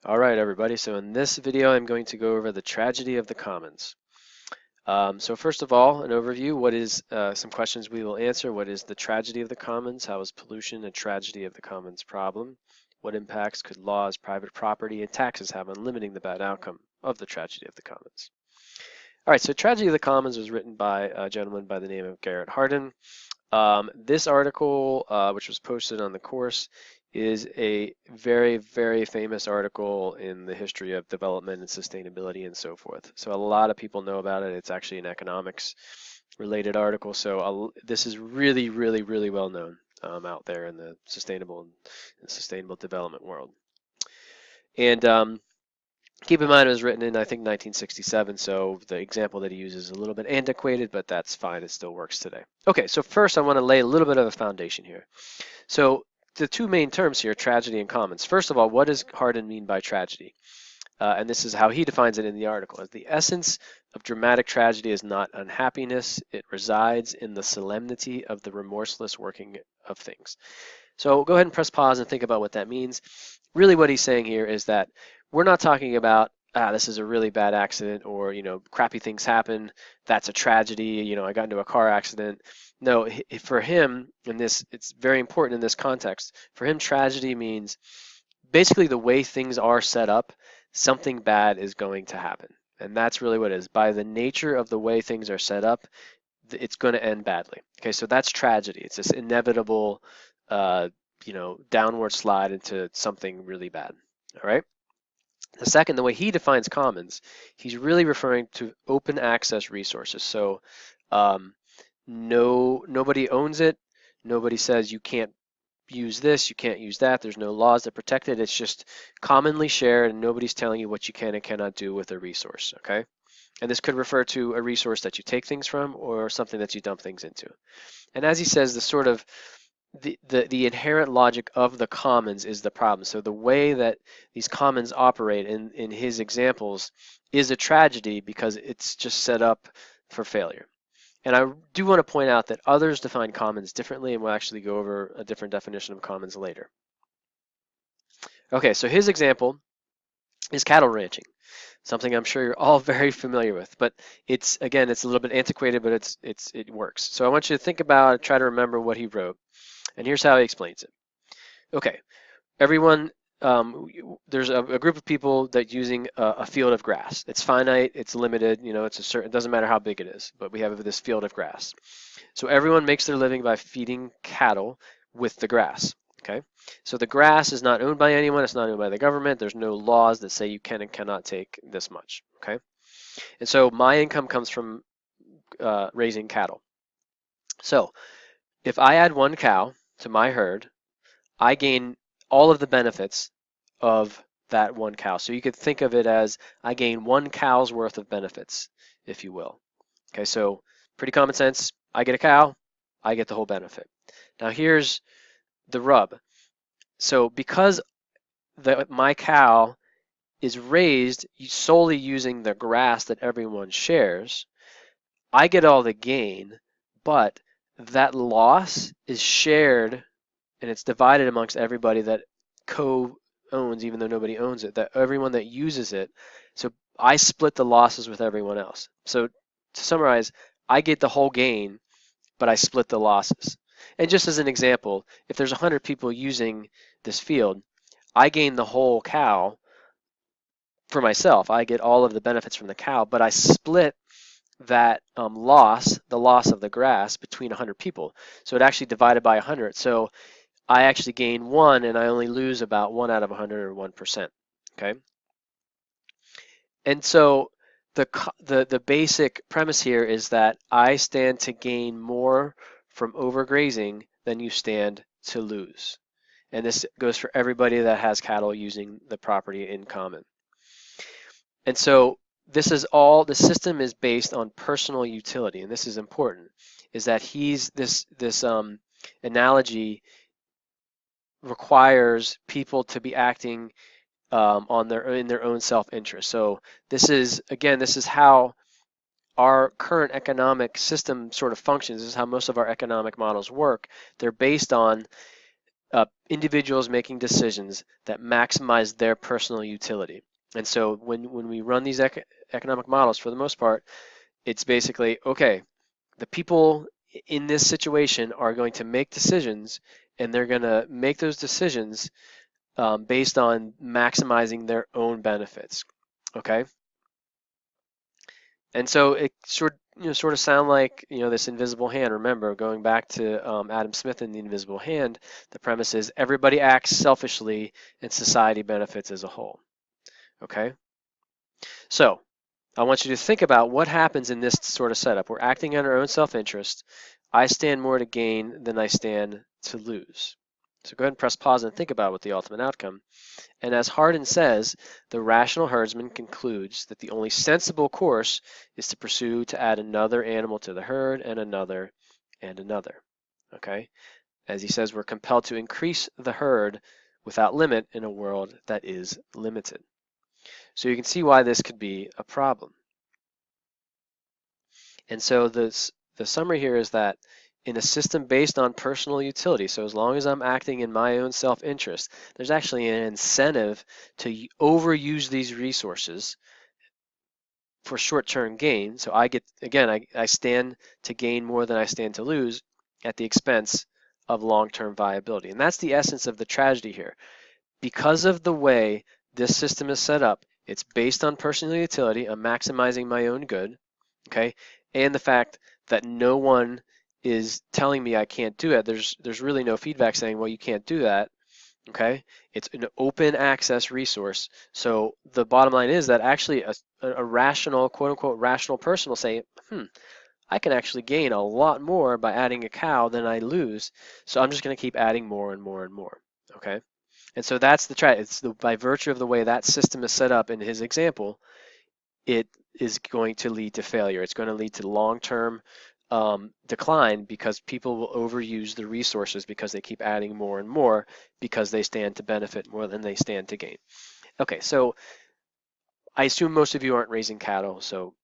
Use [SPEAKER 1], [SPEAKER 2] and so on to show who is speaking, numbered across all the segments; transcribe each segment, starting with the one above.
[SPEAKER 1] All right, everybody. So in this video, I'm going to go over the tragedy of the commons. So first of all, an overview. What is some questions we will answer? What is the tragedy of the commons? How is pollution a tragedy of the commons problem? What impacts could laws, private property, and taxes have on limiting the bad outcome of the tragedy of the commons? All right, so Tragedy of the Commons was written by a gentleman by the name of Garrett Hardin. This article, which was posted on the course, is a very, very famous article in the history of development and sustainability and so forth. So a lot of people know about it. It's actually an economics related article. So this is really, really, really well known out there in the sustainable development world. And keep in mind it was written in, I think, 1967, so the example that he uses is a little bit antiquated, but that's fine. It still works today. Okay, so first I want to lay a little bit of a foundation here. So the two main terms here, tragedy and commons. First of all, what does Hardin mean by tragedy? And this is how he defines it in the article. As the essence of dramatic tragedy is not unhappiness. It resides in the solemnity of the remorseless working of things. So go ahead and press pause and think about what that means. Really what he's saying here is that we're not talking about, this is a really bad accident, or, crappy things happen, that's a tragedy, I got into a car accident. No, for him, it's very important in this context. For him, tragedy means basically the way things are set up, something bad is going to happen. And that's really what it is. By the nature of the way things are set up, it's going to end badly. Okay, so that's tragedy. It's this inevitable, downward slide into something really bad. All right. The second, the way he defines commons, he's really referring to open access resources. So nobody owns it. Nobody says you can't use this, you can't use that. There's no laws that protect it. It's just commonly shared, and nobody's telling you what you can and cannot do with a resource. Okay. And this could refer to a resource that you take things from or something that you dump things into. And as he says, the sort of the inherent logic of the commons is the problem. So the way that these commons operate in his examples is a tragedy because it's just set up for failure. And I do want to point out that others define commons differently, and we'll actually go over a different definition of commons later. Okay, so his example is cattle ranching, something I'm sure you're all very familiar with. But it's a little bit antiquated, but it works. So I want you to think about, try to remember what he wrote. And here's how he explains it. Okay, everyone, there's a group of people that using a field of grass. It's finite, it's limited, it doesn't matter how big it is, but we have this field of grass. So everyone makes their living by feeding cattle with the grass. Okay, so the grass is not owned by anyone, it's not owned by the government, there's no laws that say you can and cannot take this much. Okay, and so my income comes from raising cattle. So if I add one cow to my herd, I gain all of the benefits of that one cow. So you could think of it as I gain one cow's worth of benefits, if you will. Okay, so pretty common sense. I get a cow, I get the whole benefit. Now here's the rub. So because my cow is raised solely using the grass that everyone shares, I get all the gain, but that loss is shared and it's divided amongst everybody that co-owns, even though nobody owns it, that everyone that uses it. So I split the losses with everyone else. So to summarize, I get the whole gain, but I split the losses. And just as an example, if there's 100 people using this field, I gain the whole cow for myself. I get all of the benefits from the cow, but I split that loss, the loss of the grass, between 100 people. So it actually divided by 100. So I actually gain 1 and I only lose about 1 out of 100 or 1%. Okay. And so the basic premise here is that I stand to gain more from overgrazing than you stand to lose. And this goes for everybody that has cattle using the property in common. And so this is all, the system is based on personal utility, and this is important, is that this analogy requires people to be acting in their own self-interest. So this is how our current economic system sort of functions. This is how most of our economic models work. They're based on individuals making decisions that maximize their personal utility. And so when we run these economic models, for the most part, it's basically, okay, the people in this situation are going to make decisions, and they're going to make those decisions based on maximizing their own benefits. Okay, and so it sort of sound like this invisible hand. Remember, going back to Adam Smith and the invisible hand, the premise is everybody acts selfishly and society benefits as a whole. Okay, so I want you to think about what happens in this sort of setup. We're acting on our own self-interest. I stand more to gain than I stand to lose. So go ahead and press pause and think about what the ultimate outcome. And as Hardin says, the rational herdsman concludes that the only sensible course is to pursue to add another animal to the herd and another and another. Okay? As he says, we're compelled to increase the herd without limit in a world that is limited. So you can see why this could be a problem. And so the summary here is that in a system based on personal utility, so as long as I'm acting in my own self-interest, there's actually an incentive to overuse these resources for short-term gain. So I get, again, I stand to gain more than I stand to lose at the expense of long-term viability. And that's the essence of the tragedy here. Because of the way this system is set up, it's based on personal utility. I'm maximizing my own good, okay? And the fact that no one is telling me I can't do it. There's really no feedback saying, well, you can't do that, okay? It's an open access resource. So the bottom line is that actually a rational, quote unquote, rational person will say, I can actually gain a lot more by adding a cow than I lose. So I'm just going to keep adding more and more and more, okay? And so that's the tragedy. It's by virtue of the way that system is set up in his example, it is going to lead to failure. It's going to lead to long-term decline because people will overuse the resources because they keep adding more and more because they stand to benefit more than they stand to gain. Okay, so I assume most of you aren't raising cattle, so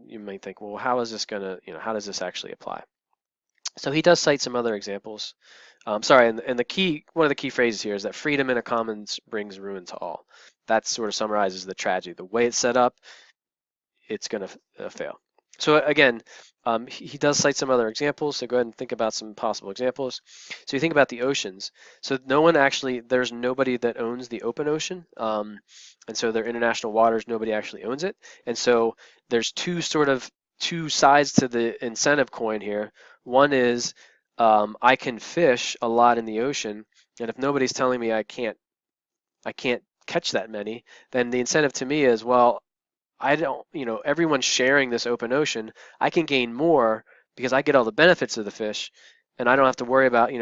[SPEAKER 1] you may think, well, how is this going to, how does this actually apply? So he does cite some other examples. Sorry, and one of the key phrases here is that freedom in a commons brings ruin to all. That sort of summarizes the tragedy. The way it's set up, it's going to fail. So again, he does cite some other examples, so go ahead and think about some possible examples. So you think about the oceans. So there's nobody that owns the open ocean, and so they're international waters, nobody actually owns it. And so there's two sides to the incentive coin here. One is I can fish a lot in the ocean, and if nobody's telling me I can't catch that many, then the incentive to me is, well, I don't, everyone's sharing this open ocean. I can gain more because I get all the benefits of the fish, and I don't have to worry about,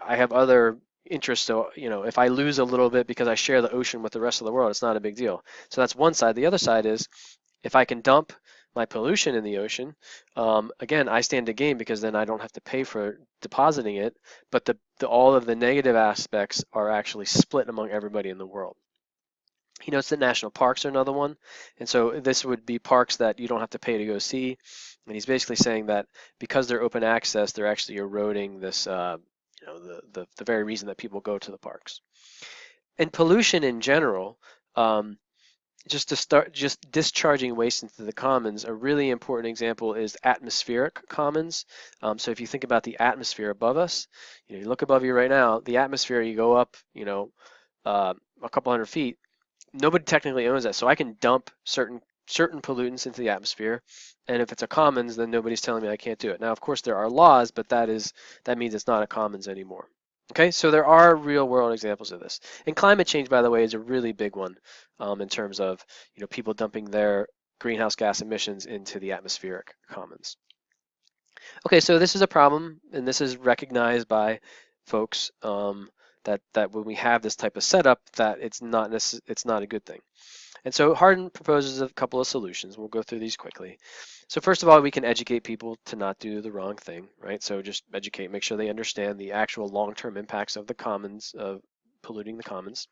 [SPEAKER 1] I have other interests. So, if I lose a little bit because I share the ocean with the rest of the world, it's not a big deal. So that's one side. The other side is if I can dump my pollution in the ocean, again, I stand to gain because then I don't have to pay for depositing it, but all of the negative aspects are actually split among everybody in the world. He notes that national parks are another one, and so this would be parks that you don't have to pay to go see. And he's basically saying that because they're open access, they're actually eroding this, the very reason that people go to the parks. And pollution in general, just discharging waste into the commons. A really important example is atmospheric commons. So if you think about the atmosphere above us, you look above you right now, the atmosphere, you go up, a couple hundred feet. Nobody technically owns that, so I can dump certain pollutants into the atmosphere, and if it's a commons, then nobody's telling me I can't do it. Now, of course, there are laws, but that means it's not a commons anymore. Okay, so there are real-world examples of this, and climate change, by the way, is a really big one in terms of people dumping their greenhouse gas emissions into the atmospheric commons. Okay, so this is a problem, and this is recognized by folks. That when we have this type of setup, that it's not a good thing. And so Hardin proposes a couple of solutions. We'll go through these quickly. So first of all, we can educate people to not do the wrong thing, right? So just educate, make sure they understand the actual long-term impacts of the commons, of polluting the commons.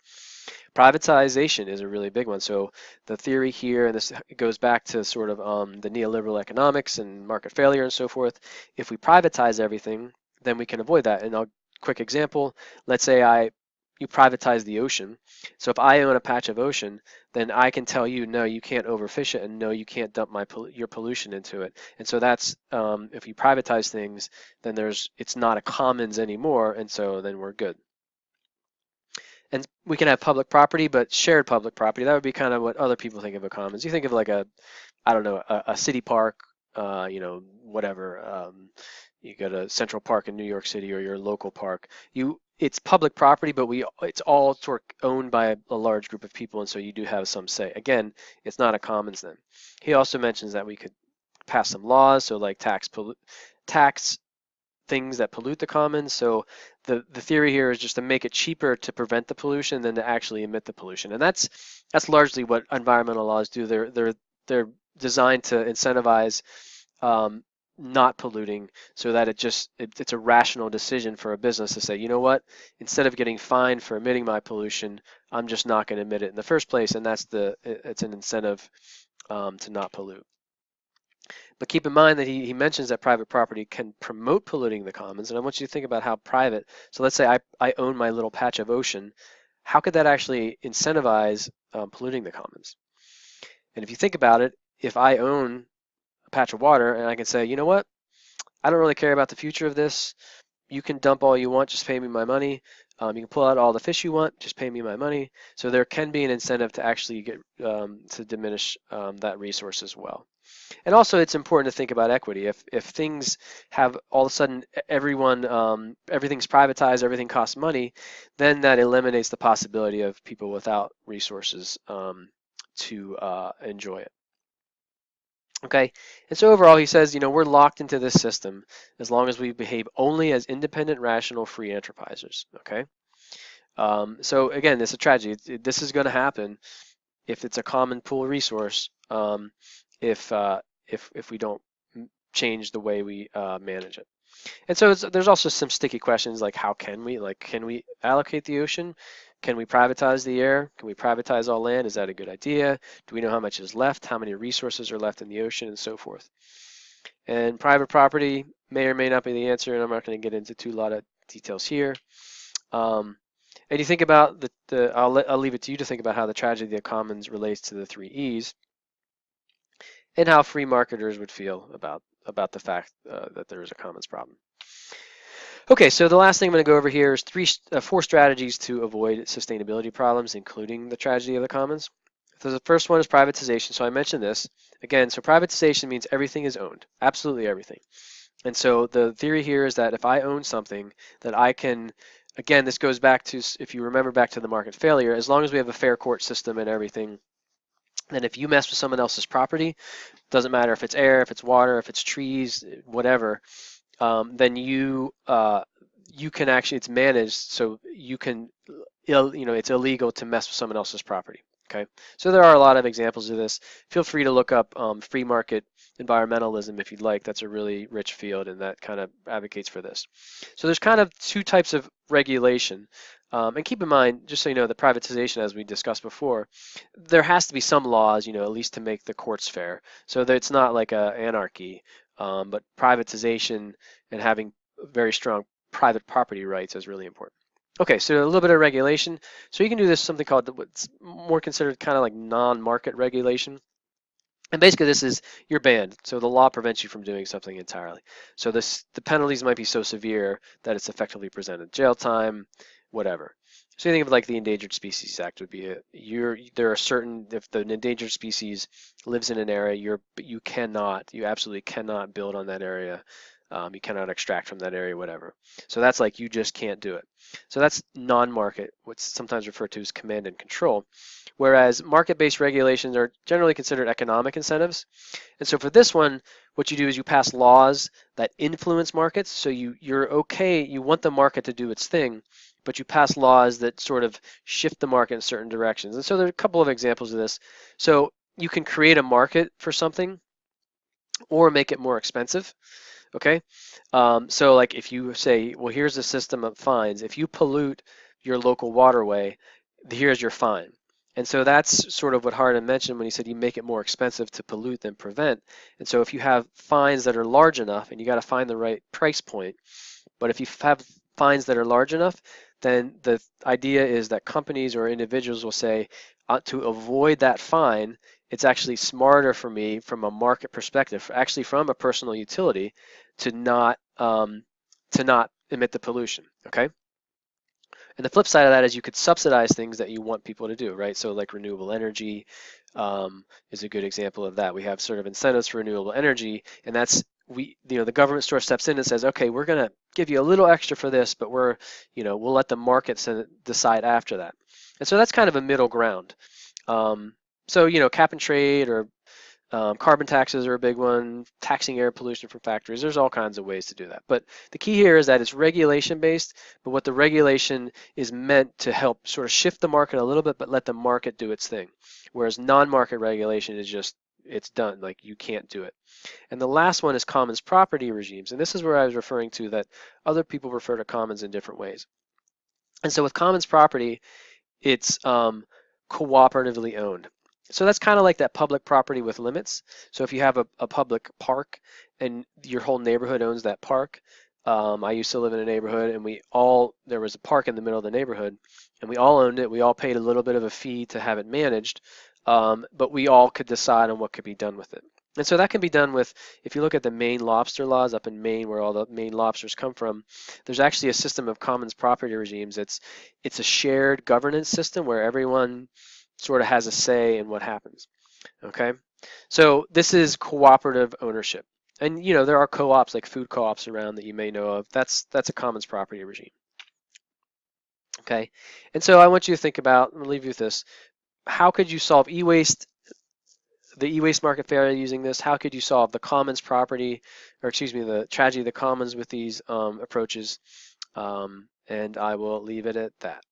[SPEAKER 1] Privatization is a really big one. So the theory here, and this goes back to sort of the neoliberal economics and market failure and so forth. If we privatize everything, then we can avoid that. And I'll quick example, let's say you privatize the ocean. So if I own a patch of ocean, then I can tell you, no, you can't overfish it, and no, you can't dump your pollution into it. And so that's if you privatize things, then it's not a commons anymore, and so then we're good. And we can have public property, but shared public property. That would be kind of what other people think of a commons. You think of like I don't know, a city park, whatever. You go to Central Park in New York City or your local park. It's public property, but it's all sort of owned by a large group of people, and so you do have some say. Again, it's not a commons then. He also mentions that we could pass some laws, so like tax things that pollute the commons. So the theory here is just to make it cheaper to prevent the pollution than to actually emit the pollution, and that's largely what environmental laws do. They're designed to incentivize not polluting, so that it's a rational decision for a business to say, you know what, instead of getting fined for emitting my pollution, I'm just not going to emit it in the first place, and it's an incentive to not pollute. But keep in mind that he mentions that private property can promote polluting the commons, and I want you to think about how private. So let's say I own my little patch of ocean. How could that actually incentivize polluting the commons? And if you think about it, if I own a patch of water and I can say, you know what, I don't really care about the future of this. You can dump all you want, just pay me my money. You can pull out all the fish you want, just pay me my money. So there can be an incentive to actually get to diminish that resource as well. And also, it's important to think about equity. If things have all of a sudden everything's privatized, everything costs money, then that eliminates the possibility of people without resources to enjoy it. Okay, and so overall, he says, we're locked into this system as long as we behave only as independent, rational, free enterprisers. Okay, so again, it's a tragedy. This is going to happen if it's a common pool resource. If we don't change the way we manage it. And so there's also some sticky questions like can we allocate the ocean? Can we privatize the air? Can we privatize all land? Is that a good idea? Do we know how much is left? How many resources are left in the ocean and so forth? And private property may or may not be the answer, and I'm not going to get into a lot of details here. And you think about I'll leave it to you to think about how the tragedy of the commons relates to the 3 E's and how free marketers would feel about the fact that there is a commons problem. Okay, so the last thing I'm going to go over here is 4 strategies to avoid sustainability problems, including the tragedy of the commons. So the first one is privatization. So I mentioned this. Again, so privatization means everything is owned, absolutely everything. And so the theory here is that if I own something, that I can, again, this goes back to, if you remember back to the market failure, as long as we have a fair court system and everything, then if you mess with someone else's property, doesn't matter if it's air, if it's water, if it's trees, whatever, then you can actually, it's managed, so you can, it's illegal to mess with someone else's property. Okay, so there are a lot of examples of this. Feel free to look up free market environmentalism if you'd like. That's a really rich field, and that kind of advocates for this. So there's kind of 2 types of regulation. And keep in mind, just so you know, the privatization, as we discussed before, there has to be some laws, at least to make the courts fair, so that it's not like a anarchy. But privatization and having very strong private property rights is really important. Okay, so a little bit of regulation. So you can do this something called what's more considered kind of like non-market regulation. And basically this is you're banned. So the law prevents you from doing something entirely. So the penalties might be so severe that it's effectively presented jail time, whatever. So you think of like the Endangered Species Act would be there are certain, if the endangered species lives in an area, you absolutely cannot build on that area. You cannot extract from that area, whatever. So that's like you just can't do it. So that's non-market, what's sometimes referred to as command and control. Whereas market-based regulations are generally considered economic incentives. And so for this one, what you do is you pass laws that influence markets. So you're okay, you want the market to do its thing, but you pass laws that sort of shift the market in certain directions. And so there are a couple of examples of this. So you can create a market for something or make it more expensive. Okay, so like if you say, well, here's a system of fines. If you pollute your local waterway, here's your fine. And so that's sort of what Hardin mentioned when he said you make it more expensive to pollute than prevent. And so if you have fines that are large enough, and you got to find the right price point, but if you have fines that are large enough, then the idea is that companies or individuals will say, to avoid that fine, it's actually smarter for me from a market perspective, actually from a personal utility, to not emit the pollution. Okay. And the flip side of that is you could subsidize things that you want people to do, right? So like renewable energy is a good example of that. We have sort of incentives for renewable energy, and that's the government sort of steps in and says, okay, we're going to give you a little extra for this, but we'll let the markets decide after that. And so that's kind of a middle ground. So cap and trade or carbon taxes are a big one, taxing air pollution from factories. There's all kinds of ways to do that. But the key here is that it's regulation based, but what the regulation is meant to help sort of shift the market a little bit, but let the market do its thing. Whereas non-market regulation is just, it's done, like you can't do it. And the last one is commons property regimes. And this is where I was referring to that other people refer to commons in different ways. And so with commons property, it's cooperatively owned. So that's kind of like that public property with limits. So if you have a public park and your whole neighborhood owns that park, I used to live in a neighborhood and there was a park in the middle of the neighborhood and we all owned it. We all paid a little bit of a fee to have it managed, but we all could decide on what could be done with it. And so that can be done with, if you look at the Maine lobster laws up in Maine, where all the Maine lobsters come from, there's actually a system of commons property regimes. It's a shared governance system where everyone sort of has a say in what happens. Okay, so this is cooperative ownership, and there are co-ops like food co-ops around that you may know of. That's a commons property regime. Okay, and so I want you to think about. I'm gonna leave you with this. How could you solve e-waste? The e-waste market failure using this, how could you solve the commons property, or excuse me, the tragedy of the commons with these approaches? And I will leave it at that.